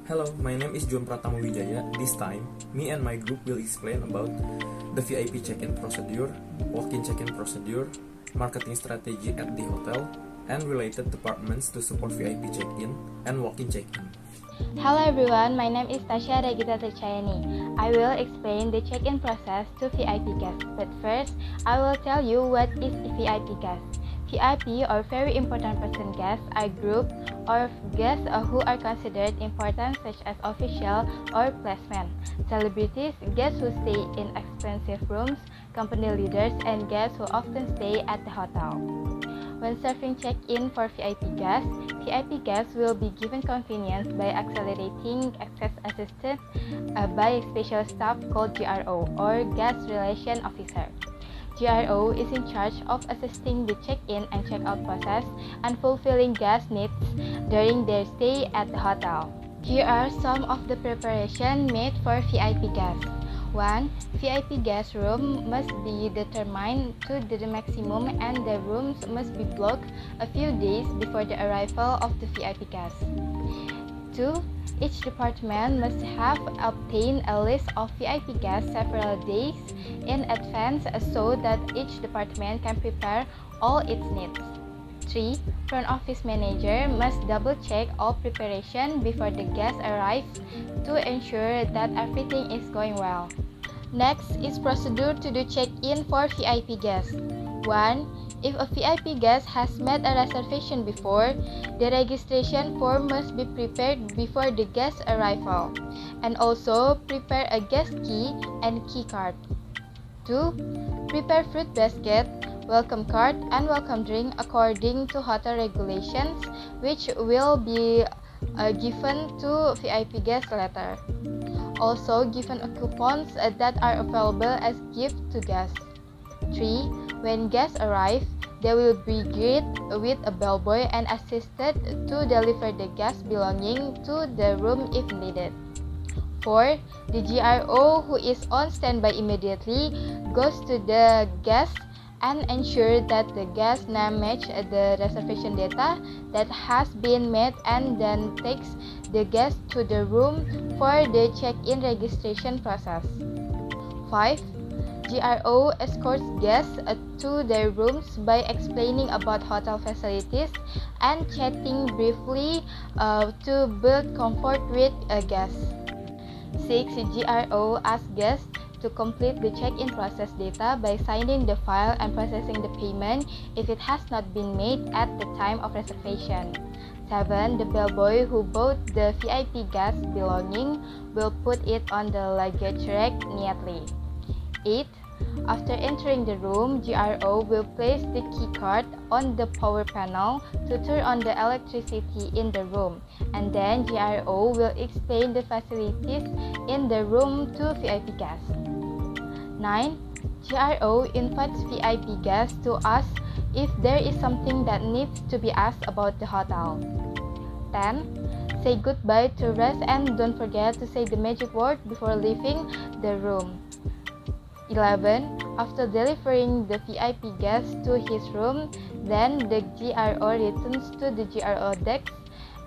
Hello, my name is Juan Pratama Widjaya. This time, me and my group will explain about the VIP check-in procedure, walk-in check-in procedure, marketing strategy at the hotel, and related departments to support VIP check-in and walk-in check-in. Hello everyone, my name is Tasya Regyta Tricahyani. I will explain the check-in process to VIP guests, but first, I will tell you what is VIP guest. VIP or very important person guests are group of guests who are considered important, such as official or placement, celebrities, guests who stay in expensive rooms, company leaders, and guests who often stay at the hotel. When serving check-in for VIP guests will be given convenience by accelerating access assisted by a special staff called GRO or Guest Relation Officer. GRO is in charge of assisting the check-in and check-out process and fulfilling guest needs during their stay at the hotel. Here are some of the preparation made for VIP guests. 1. VIP guest room must be determined to the maximum and the rooms must be blocked a few days before the arrival of the VIP guests. 2. Each department must have obtained a list of VIP guests several days in advance so that each department can prepare all its needs. 3. Front office manager must double-check all preparation before the guests arrive to ensure that everything is going well. Next is procedure to do check-in for VIP guests. 1. If a VIP guest has made a reservation before, the registration form must be prepared before the guest arrival, and also prepare a guest key and key card. 2. Prepare fruit basket, welcome card, and welcome drink according to hotel regulations, which will be given to VIP guest later. Also given coupons that are available as gift to guests. 3. When guests arrive, they will be greeted with a bellboy and assisted to deliver the guest belonging to the room if needed. 4. The GRO who is on standby immediately goes to the guest and ensure that the guest name match the reservation data that has been made and then takes the guest to the room for the check-in registration process. 5. GRO escorts guests to their rooms by explaining about hotel facilities and chatting briefly to build comfort with guests. 6. GRO asks guests to complete the check-in process data by signing the file and processing the payment if it has not been made at the time of reservation. 7. The bellboy who bought the VIP guest belonging will put it on the luggage rack neatly. 8. After entering the room, GRO will place the key card on the power panel to turn on the electricity in the room, and then GRO will explain the facilities in the room to VIP guests. 9. GRO invites VIP guests to ask if there is something that needs to be asked about the hotel. 10. Say goodbye to rest and don't forget to say the magic word before leaving the room. 11. After delivering the VIP guest to his room, then the GRO returns to the GRO desk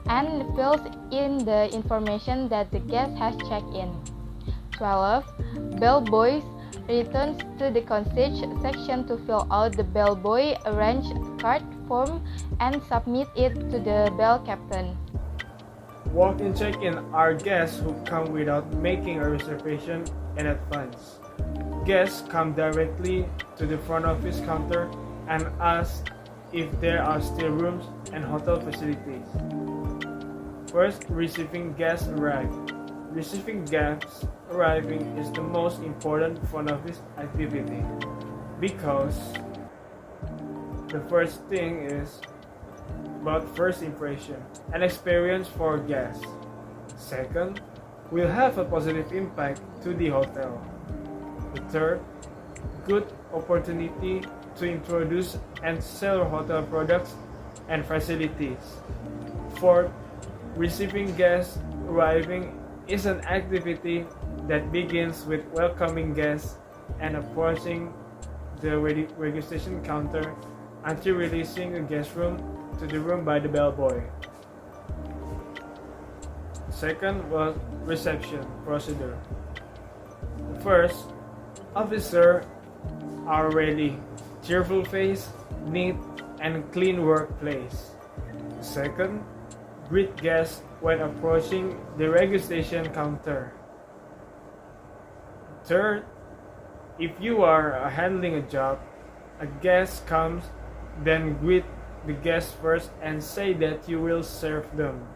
and fills in the information that the guest has checked in. 12. Bellboy returns to the concierge section to fill out the bellboy arranged card form and submit it to the bell captain. Walk-in check-in are guests who come without making a reservation in advance. Guests come directly to the front office counter and ask if there are still rooms and hotel facilities. First, receiving guests arrive. Receiving guests arriving is the most important front office activity because the first thing is about first impression and experience for guests. Second, will have a positive impact to the hotel. The third, good opportunity to introduce and sell hotel products and facilities. Fourth, receiving guests arriving is an activity that begins with welcoming guests and approaching the registration counter until releasing the guest room to the room by the bellboy. Second was reception procedure. First, officer are ready, cheerful face, neat and clean workplace. Second, greet guests when approaching the registration counter. Third, if you are handling a job, a guest comes, then greet the guest first and say that you will serve them.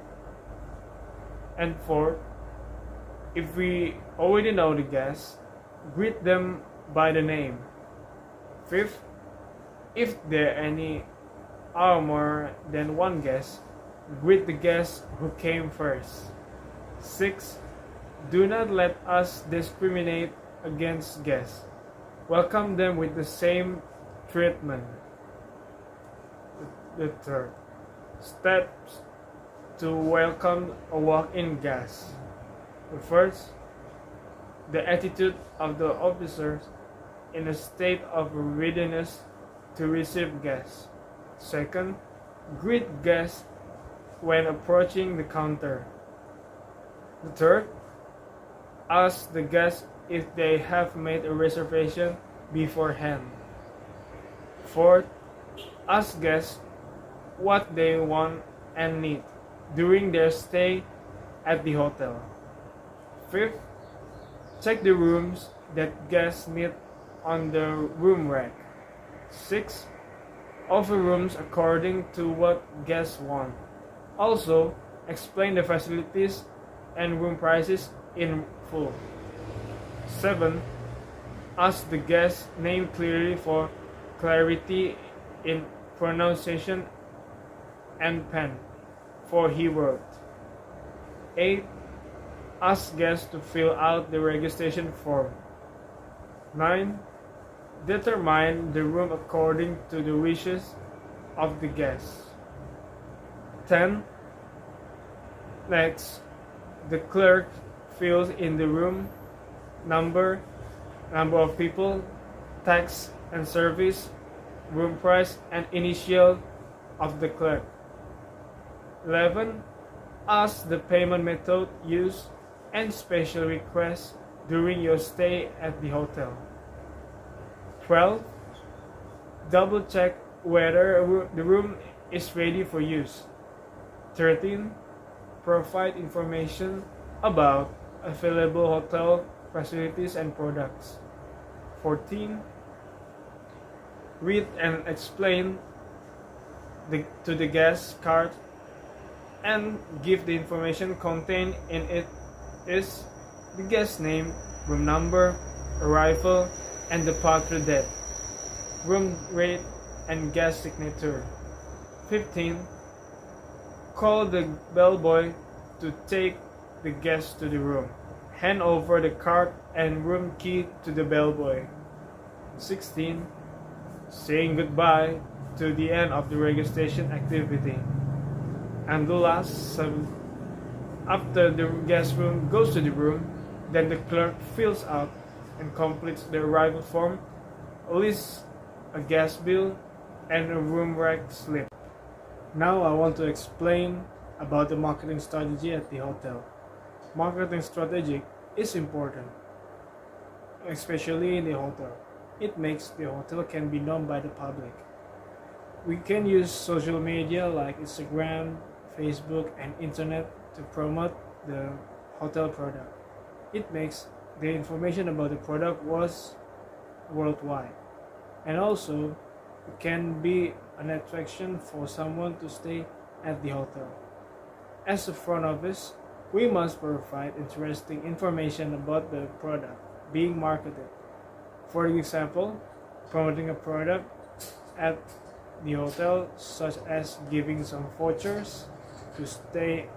And fourth, if we already know the guest, greet them by the name. Fifth, if there any are more than one guest, greet the guest who came first. Sixth, do not let us discriminate against guests. Welcome them with the same treatment. The third, steps to welcome a walk-in guest. The first, the attitude of the officers in a state of readiness to receive guests. Second, greet guests when approaching the counter. The third, ask the guests if they have made a reservation beforehand. Fourth, ask guests what they want and need during their stay at the hotel. Fifth, check the rooms that guests need on the room rack. Sixth, offer rooms according to what guests want. Also, explain the facilities and room prices in full. 7. Ask the guest name clearly for clarity in pronunciation and pen, for he wrote. 8. Ask guests to fill out the registration form. 9. Determine the room according to the wishes of the guests. 10. Next, the clerk fills in the room number of people, tax and service, room price, and initial of the clerk. 11. Ask the payment method used and special requests during your stay at the hotel. 12. Double check whether the room is ready for use. 13. Provide information about available hotel facilities and products. 14. Read and explain to the guest card and give the information contained in it is the guest name, room number, arrival, and departure date, room rate, and guest signature. 15. Call the bellboy to take the guest to the room. Hand over the card and room key to the bellboy. 16. Saying goodbye to the end of the registration activity. And the last 7. After the guest room goes to the room, then the clerk fills out and completes the arrival form, lists a guest bill, and a room rack slip. Now I want to explain about the marketing strategy at the hotel. Marketing strategy is important, especially in the hotel. It makes the hotel can be known by the public. We can use social media like Instagram, Facebook, and internet to promote the hotel product. It makes the information about the product was worldwide, and also it can be an attraction for someone to stay at the hotel. As a front office, we must provide interesting information about the product being marketed. For example, promoting a product at the hotel, such as giving some vouchers to stay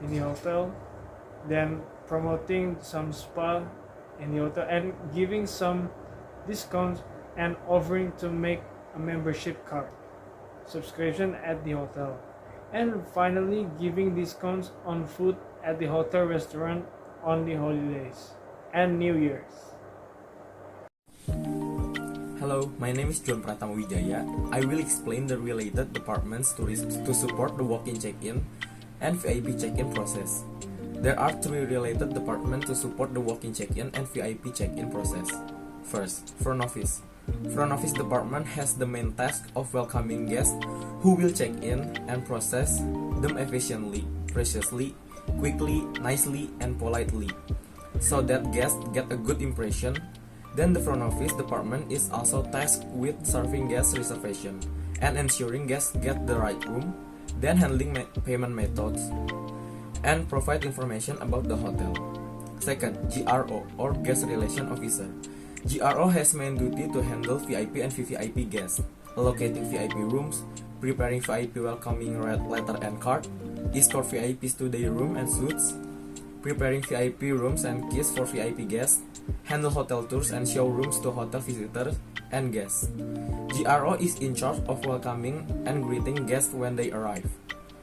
in the hotel, then promoting some spa in the hotel, and giving some discounts and offering to make a membership card subscription at the hotel, and finally giving discounts on food at the hotel restaurant on the holidays and New Year's. Hello, my name is Pratama Widjaya. I will explain the related departments to support the walk-in check-in and VIP check-in process. There are three related departments to support the walk-in check-in and VIP check-in process. First, front office. Front office department has the main task of welcoming guests who will check in and process them efficiently, preciously, quickly, nicely, and politely, so that guests get a good impression. Then the front office department is also tasked with serving guest reservation and ensuring guests get the right room, then handling payment methods, and provide information about the hotel. Second, GRO or Guest Relation Officer. GRO has main duty to handle VIP and VVIP guests, allocating VIP rooms, preparing VIP welcoming letter and card, escort VIPs to their room and suites, preparing VIP rooms and keys for VIP guests, handle hotel tours and showrooms to hotel visitors and guests. GRO is in charge of welcoming and greeting guests when they arrive.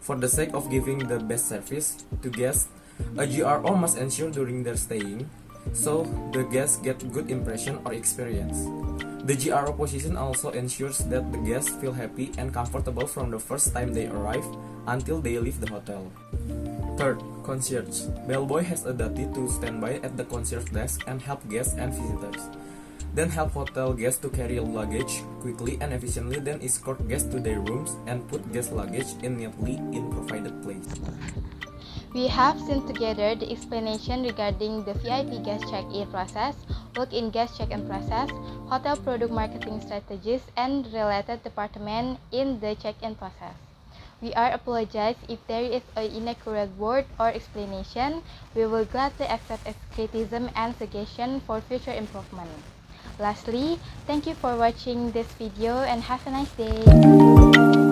For the sake of giving the best service to guests, a GRO must ensure during their staying, so the guests get good impression or experience. The GRO position also ensures that the guests feel happy and comfortable from the first time they arrive until they leave the hotel. Third, concierge. Bellboy has a duty to stand by at the concierge desk and help guests and visitors. Then help hotel guests to carry luggage quickly and efficiently, then escort guests to their rooms and put guest luggage neatly in provided place. We have seen together the explanation regarding the VIP guest check-in process, walk-in guest check-in process, hotel product marketing strategies, and related department in the check-in process. We are apologize if there is an inaccurate word or explanation. We will gladly accept criticism and suggestion for future improvement. Lastly, thank you for watching this video and have a nice day.